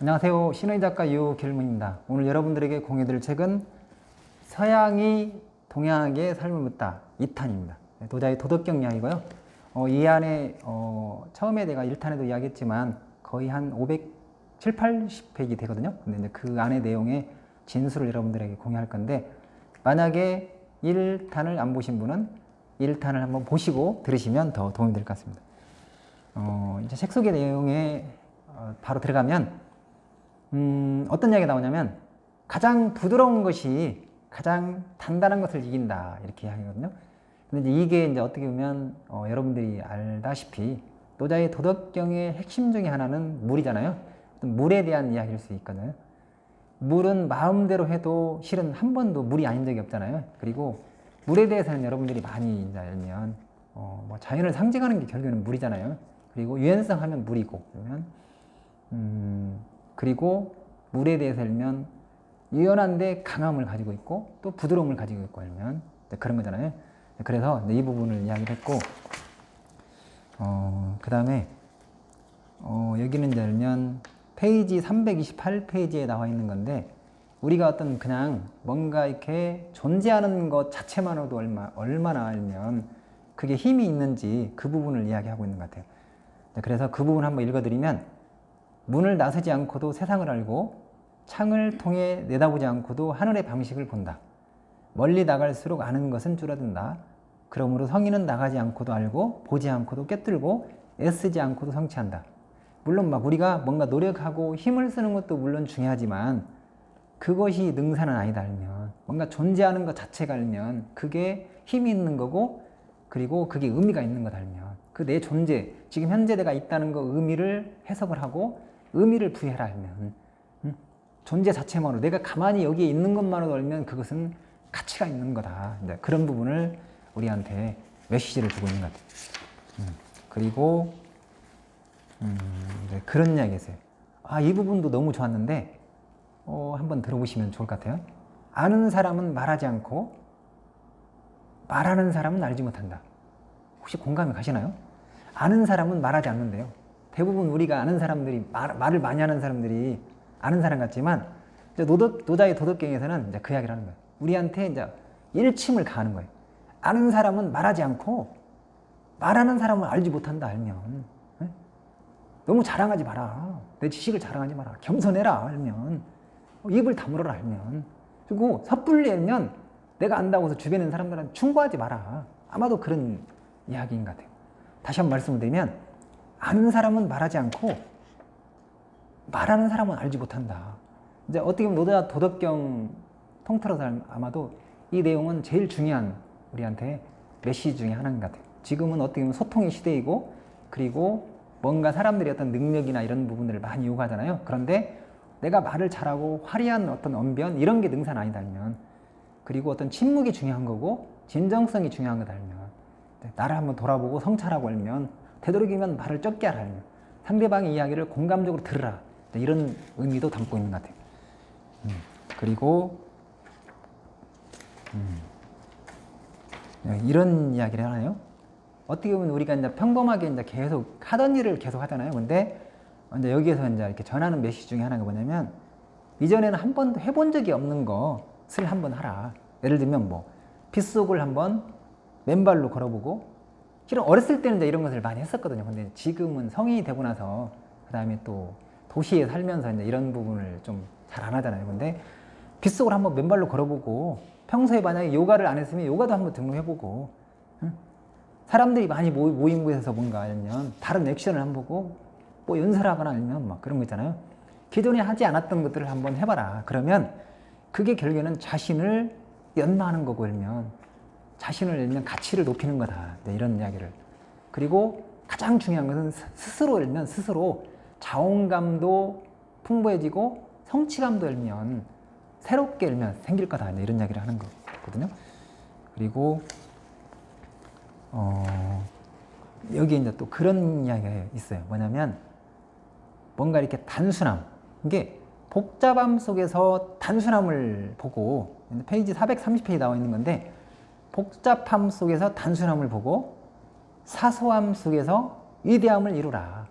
안녕하세요. 신의 작가 유길문입니다. 오늘 여러분들에게 공유드릴 책은 서양이 동양에게 삶을 묻다 2탄입니다. 도자의 도덕경 이야기고요. 이 안에 처음에 내가 1탄에도 이야기했지만 거의 한 507, 80페이지 되거든요. 근데 이제 그 안의 내용의 진술을 여러분들에게 공유할 건데, 만약에 1탄을 안 보신 분은 1탄을 한번 보시고 들으시면 더 도움이 될 것 같습니다. 이제 책 속의 내용에 바로 들어가면 어떤 이야기가 나오냐면, 가장 부드러운 것이 가장 단단한 것을 이긴다, 이렇게 이야기하거든요. 근데 이게 이제 어떻게 보면 여러분들이 알다시피 노자의 도덕경의 핵심 중에 하나는 물이잖아요. 물에 대한 이야기일 수 있거든요. 물은 마음대로 해도 실은 한 번도 물이 아닌 적이 없잖아요. 그리고 물에 대해서는 여러분들이 많이 이제 알면 뭐 자연을 상징하는 게 결국에는 물이잖아요. 그리고 유연성 하면 물이고, 그러면 그리고 물에 대해서 알면 유연한데 강함을 가지고 있고 또 부드러움을 가지고 있고, 알면 그런 거잖아요. 그래서 이 부분을 이야기를 했고, 그 다음에 여기는 이제 알면 페이지 328페이지에 나와 있는 건데, 우리가 어떤 그냥 뭔가 이렇게 존재하는 것 자체만으로도 얼마나 알면 그게 힘이 있는지 그 부분을 이야기하고 있는 것 같아요. 그래서 그 부분 한번 읽어드리면, 문을 나서지 않고도 세상을 알고 창을 통해 내다보지 않고도 하늘의 방식을 본다. 멀리 나갈수록 아는 것은 줄어든다. 그러므로 성인은 나가지 않고도 알고 보지 않고도 꿰뚫고 애쓰지 않고도 성취한다. 물론 막 우리가 뭔가 노력하고 힘을 쓰는 것도 물론 중요하지만 그것이 능사는 아니다, 알면 뭔가 존재하는 것 자체가 알면 그게 힘이 있는 거고, 그리고 그게 의미가 있는 것 알면 그 내 존재, 지금 현재 내가 있다는 거 의미를 해석을 하고 의미를 부여해라, 알면 존재 자체만으로 내가 가만히 여기에 있는 것만으로 알면 그것은 가치가 있는 거다. 이제 그런 부분을 우리한테 메시지를 주고 있는 것 같아요. 그리고 이제 그런 이야기 했어요. 이 부분도 너무 좋았는데 한번 들어보시면 좋을 것 같아요. 아는 사람은 말하지 않고 말하는 사람은 알지 못한다. 혹시 공감이 가시나요? 아는 사람은 말하지 않는데요. 대부분 우리가 아는 사람들이 말을 많이 하는 사람들이 아는 사람 같지만, 이제 노자의 도덕경에서는 이제 그 이야기를 하는 거예요. 우리한테 이제 일침을 가하는 거예요. 아는 사람은 말하지 않고 말하는 사람은 알지 못한다, 알면 너무 자랑하지 마라. 내 지식을 자랑하지 마라. 겸손해라, 알면 입을 다물어라, 알면 그리고 섣불리 알면 내가 안다고 해서 주변에 있는 사람들한테 충고하지 마라. 아마도 그런 이야기인 것 같아요. 다시 한번 말씀을 드리면, 아는 사람은 말하지 않고 말하는 사람은 알지 못한다. 이제 어떻게 보면 노자 도덕경 통틀어서 아마도 이 내용은 제일 중요한 우리한테 메시지 중에 하나인 것 같아요. 지금은 어떻게 보면 소통의 시대이고, 그리고 뭔가 사람들이 어떤 능력이나 이런 부분들을 많이 요구하잖아요. 그런데 내가 말을 잘하고 화려한 어떤 언변 이런 게 능사는 아니다, 알면 그리고 어떤 침묵이 중요한 거고 진정성이 중요한 거다, 알면 나를 한번 돌아보고 성찰하고, 알면 되도록이면 말을 적게 하라, 알면 상대방의 이야기를 공감적으로 들으라, 이런 의미도 담고 있는 것 같아요. 그리고 이런 이야기를 하나요? 어떻게 보면 우리가 이제 평범하게 이제 계속 하던 일을 계속 하잖아요. 근데 이제 여기에서 이제 이렇게 전하는 메시지 중에 하나가 뭐냐면, 이전에는 한 번도 해본 적이 없는 것을 한번 하라. 예를 들면 뭐 빗속을 한번 맨발로 걸어보고, 실은 어렸을 때는 이제 이런 것을 많이 했었거든요. 근데 지금은 성인이 되고 나서 그 다음에 또 도시에 살면서 이제 이런 부분을 좀 잘 안 하잖아요. 근데 빗속을 한번 맨발로 걸어보고, 평소에 만약에 요가를 안 했으면 요가도 한번 등록해보고, 사람들이 많이 모인 곳에서 뭔가 알면 다른 액션을 한번 보고 뭐 연설하거나 아니면 막 그런 거 있잖아요. 기존에 하지 않았던 것들을 한번 해봐라. 그러면 그게 결국에는 자신을 연마하는 거고, 알면 자신을 알면 가치를 높이는 거다. 이런 이야기를. 그리고 가장 중요한 것은 스스로 알면 스스로 자존감도 풍부해지고 성취감도 알면 새롭게 알면 생길 거다. 이런 이야기를 하는 거거든요. 그리고 여기 이제 또 그런 이야기가 있어요. 뭐냐면 뭔가 이렇게 단순함, 이게 복잡함 속에서 단순함을 보고, 페이지 430페이지 나와 있는 건데, 복잡함 속에서 단순함을 보고 사소함 속에서 위대함을 이루라.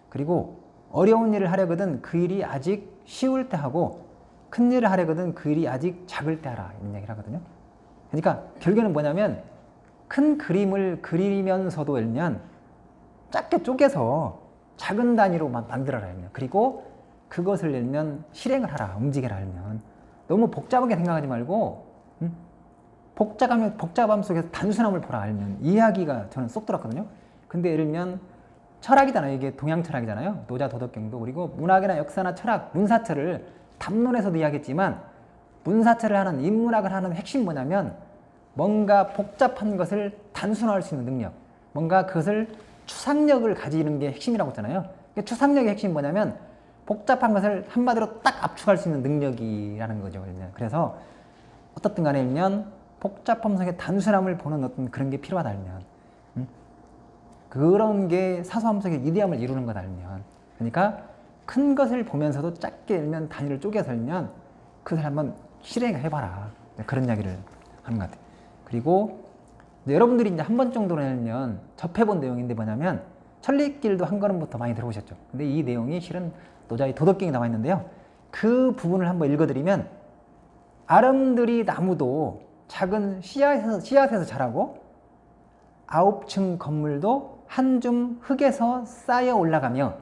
그리고 어려운 일을 하려거든 그 일이 아직 쉬울 때 하고 큰 일을 하려거든 그 일이 아직 작을 때 하라 이런 얘기를 하거든요. 그러니까 결국에는 뭐냐면 큰 그림을 그리면서도 일면 작게 쪼개서 작은 단위로 만들어라 일면 그리고 그것을 일면 실행을 하라 움직여라 일면 너무 복잡하게 생각하지 말고 복잡함 속에서 단순함을 보라 알면 이야기가 저는 쏙 들었거든요. 근데 예를 들면 철학이잖아요. 이게 동양 철학이잖아요. 노자 도덕경도 그리고 문학이나 역사나 철학, 문사철을 담론에서도 이야기했지만 문사철을 하는 인문학을 하는 핵심이 뭐냐면 뭔가 복잡한 것을 단순화할 수 있는 능력 뭔가 그것을 추상력을 가지는 게 핵심이라고 했잖아요. 추상력의 핵심이 뭐냐면 복잡한 것을 한마디로 딱 압축할 수 있는 능력이라는 거죠. 그래서 어떻든 간에 일면 복잡함 속에 단순함을 보는 어떤 그런 게 필요하다 알면 그런 게 사소함 속에 이대함을 이루는 거다 알면 그러니까 큰 것을 보면서도 작게 일면 단위를 쪼개서 일면 그것을 한번 실행해봐라 그런 이야기를 하는 것 같아요. 그리고 여러분들이 이제 한 번 정도는 일면 접해본 내용인데 뭐냐면 천리길도 한 걸음부터 많이 들어보셨죠. 근데 이 내용이 실은 노자의 도덕경에 나와 있는데요. 그 부분을 한번 읽어드리면 아름드리 나무도 작은 씨앗에서 자라고 9층 건물도 한 줌 흙에서 쌓여 올라가며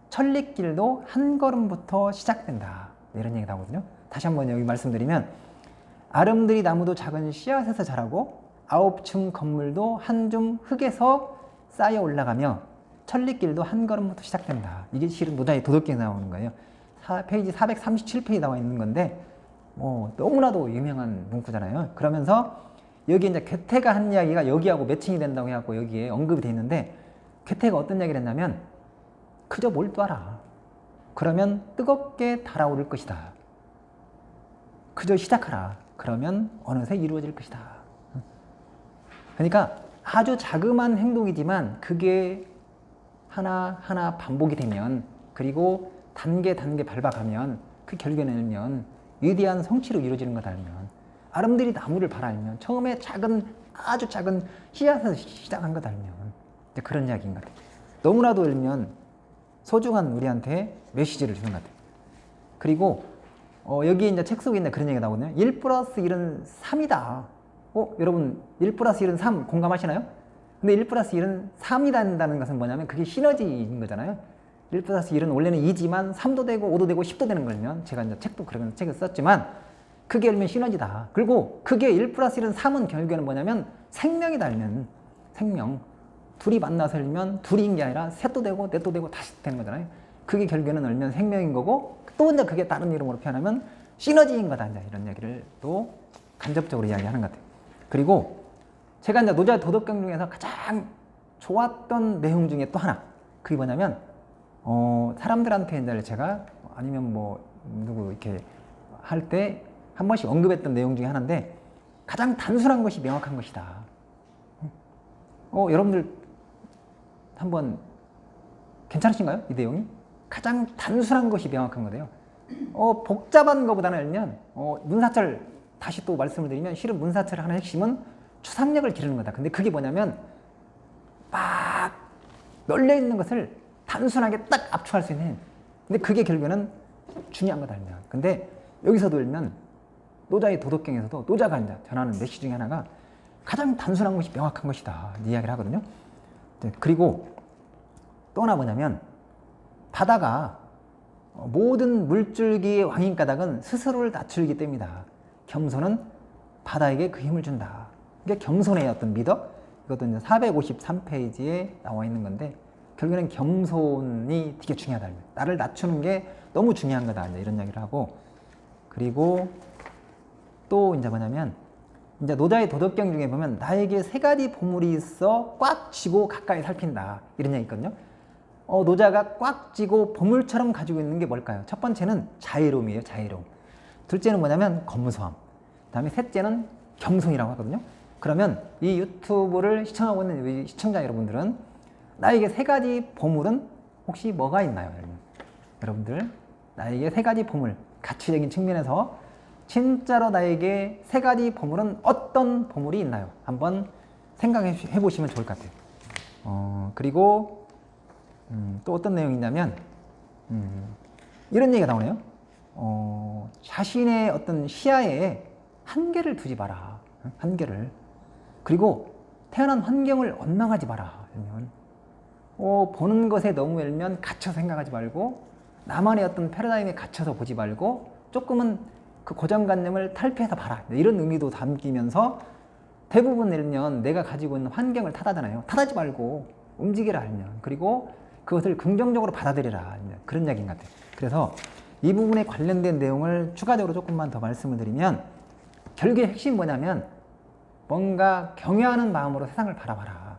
천리길도 한 걸음부터 시작된다. 이런 얘기 나오거든요. 다시 한번 여기 말씀드리면 아름드리 나무도 작은 씨앗에서 자라고 9층 건물도 한 줌 흙에서 쌓여 올라가며 천리길도 한 걸음부터 시작된다. 이게 실은 노자의 도덕경에 나오는 거예요. 페이지 437페이지 나와 있는 건데 너무나도 유명한 문구잖아요. 그러면서 여기 이제 괴테가 한 이야기가 여기하고 매칭이 된다고 해갖고 여기에 언급이 돼 있는데 괴테가 어떤 이야기를 했냐면 그저 몰두하라. 그러면 뜨겁게 달아오를 것이다. 그저 시작하라. 그러면 어느새 이루어질 것이다. 그러니까 아주 자그마한 행동이지만 그게 하나하나 반복이 되면 그리고 단계 밟아가면 그 결과는 위대한 성취로 이루어지는 거다 알면 아름드리 나무를 바라 알면 처음에 아주 작은 씨앗에서 시작한 거다 알면 그런 이야기인 것 같아요. 너무나도 알면 소중한 우리한테 메시지를 주는 것 같아요. 그리고 여기 이제 책 속에 있는 그런 얘기가 나오거든요. 1 플러스 1은 3이다. 여러분 1 플러스 1은 3 공감하시나요? 근데 1 플러스 1은 3이 된다는 것은 뭐냐면 그게 시너지인 거잖아요. 1 플러스 1은 원래는 2지만 3도 되고 5도 되고 10도 되는 걸면 제가 이제 책도 그런 책을 썼지만 그게 알면 시너지다. 그리고 그게 1 플러스 1은 3은 결국에는 뭐냐면 생명이다 알면 생명. 둘이 만나서 알면 둘인 게 아니라 셋도 되고 넷도 되고 다시 되는 거잖아요. 그게 결국에는 알면 생명인 거고 또 이제 그게 다른 이름으로 표현하면 시너지인 거다. 이제 이런 얘기를 또 간접적으로 이야기하는 것 같아요. 그리고 제가 이제 노자 도덕경 중에서 가장 좋았던 내용 중에 또 하나 그게 뭐냐면 사람들한테 이제 제가 아니면 누구 이렇게 할 때 한 번씩 언급했던 내용 중에 하나인데 가장 단순한 것이 명확한 것이다. 여러분들 한번 괜찮으신가요? 이 내용이? 가장 단순한 것이 명확한 거예요. 복잡한 것보다는 알면 문사철 다시 또 말씀을 드리면 실은 문사철을 하는 핵심은 추상력을 기르는 거다. 근데 그게 뭐냐면 막 널려 있는 것을 단순하게 딱 압축할 수 있는 근데 그게 결국에는 중요한 거다. 근데 여기서도 알면 노자의 도덕경에서도 노자가 이제 전하는 메시지 중에 하나가 가장 단순한 것이 명확한 것이다. 이 이야기를 하거든요. 그리고 또 하나 뭐냐면 바다가 모든 물줄기의 왕인 까닭은 스스로를 낮추기 때문이다. 겸손은 바다에게 그 힘을 준다. 이게 겸손의 어떤 미덕? 이것도 이제 453페이지에 나와 있는 건데 결국에는 겸손이 되게 중요하다. 나를 낮추는 게 너무 중요한 거다. 이런 이야기를 하고 그리고 또 이제 뭐냐면 이제 노자의 도덕경 중에 보면 나에게 3가지 보물이 있어 꽉 쥐고 가까이 살핀다. 이런 얘기 있거든요. 노자가 꽉 쥐고 보물처럼 가지고 있는 게 뭘까요? 첫 번째는 자애로움이에요. 자애로움. 둘째는 뭐냐면 검소함. 그 다음에 셋째는 겸손이라고 하거든요. 그러면 이 유튜브를 시청하고 있는 우리 시청자 여러분들은 나에게 3가지 보물은 혹시 뭐가 있나요? 여러분들 나에게 3가지 보물 가치적인 측면에서 진짜로 나에게 3가지 보물은 어떤 보물이 있나요? 한번 생각해 보시면 좋을 것 같아요. 그리고 또 어떤 내용이 있냐면 이런 얘기가 나오네요. 자신의 어떤 시야에 한계를 두지 마라. 한계를. 그리고 태어난 환경을 원망하지 마라. 그러면 보는 것에 너무 열면 갇혀 생각하지 말고 나만의 어떤 패러다임에 갇혀서 보지 말고 조금은 그 고정관념을 탈피해서 봐라. 이런 의미도 담기면서 대부분 내면 내가 가지고 있는 환경을 탓하잖아요. 탓하지 말고 움직이라 하면 그리고 그것을 긍정적으로 받아들이라 그런 이야기인 것 같아요. 그래서 이 부분에 관련된 내용을 추가적으로 조금만 더 말씀을 드리면 결국의 핵심이 뭐냐면 뭔가 경외하는 마음으로 세상을 바라봐라.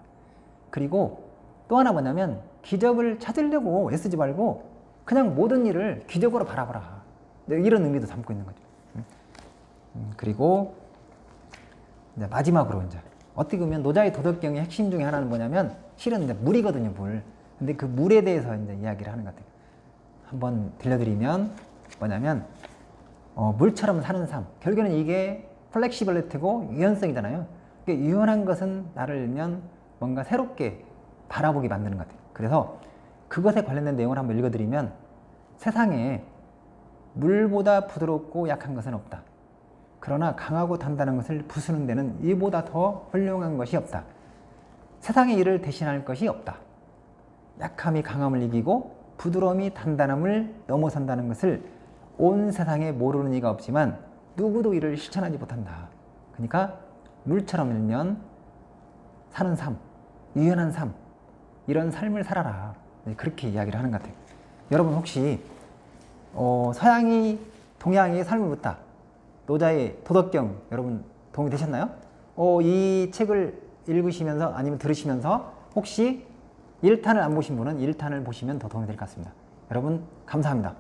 그리고 또 하나 뭐냐면 기적을 찾으려고 애쓰지 말고 그냥 모든 일을 기적으로 바라봐라. 이런 의미도 담고 있는 거죠. 그리고 이제 마지막으로 이제 어떻게 보면 노자의 도덕경의 핵심 중에 하나는 뭐냐면 실은 이제 물이거든요, 물. 근데 그 물에 대해서 이제 이야기를 하는 것 같아요. 한번 들려드리면 뭐냐면 물처럼 사는 삶. 결국에는 이게 플렉시빌리티고 유연성이잖아요. 유연한 것은 나를 일면 뭔가 새롭게 바라보게 만드는 것 같아요. 그래서 그것에 관련된 내용을 한번 읽어드리면 세상에 물보다 부드럽고 약한 것은 없다. 그러나 강하고 단단한 것을 부수는 데는 이보다 더 훌륭한 것이 없다. 세상의 일을 대신할 것이 없다. 약함이 강함을 이기고 부드러움이 단단함을 넘어선다는 것을 온 세상에 모르는 이가 없지만 누구도 이를 실천하지 못한다. 그러니까 물처럼 일면 사는 삶, 유연한 삶, 이런 삶을 살아라. 그렇게 이야기를 하는 것 같아요. 여러분 혹시 서양이 동양의 삶을 묻다. 노자의 도덕경 여러분 도움이 되셨나요? 이 책을 읽으시면서 아니면 들으시면서 혹시 1탄을 안 보신 분은 1탄을 보시면 더 도움이 될 것 같습니다. 여러분 감사합니다.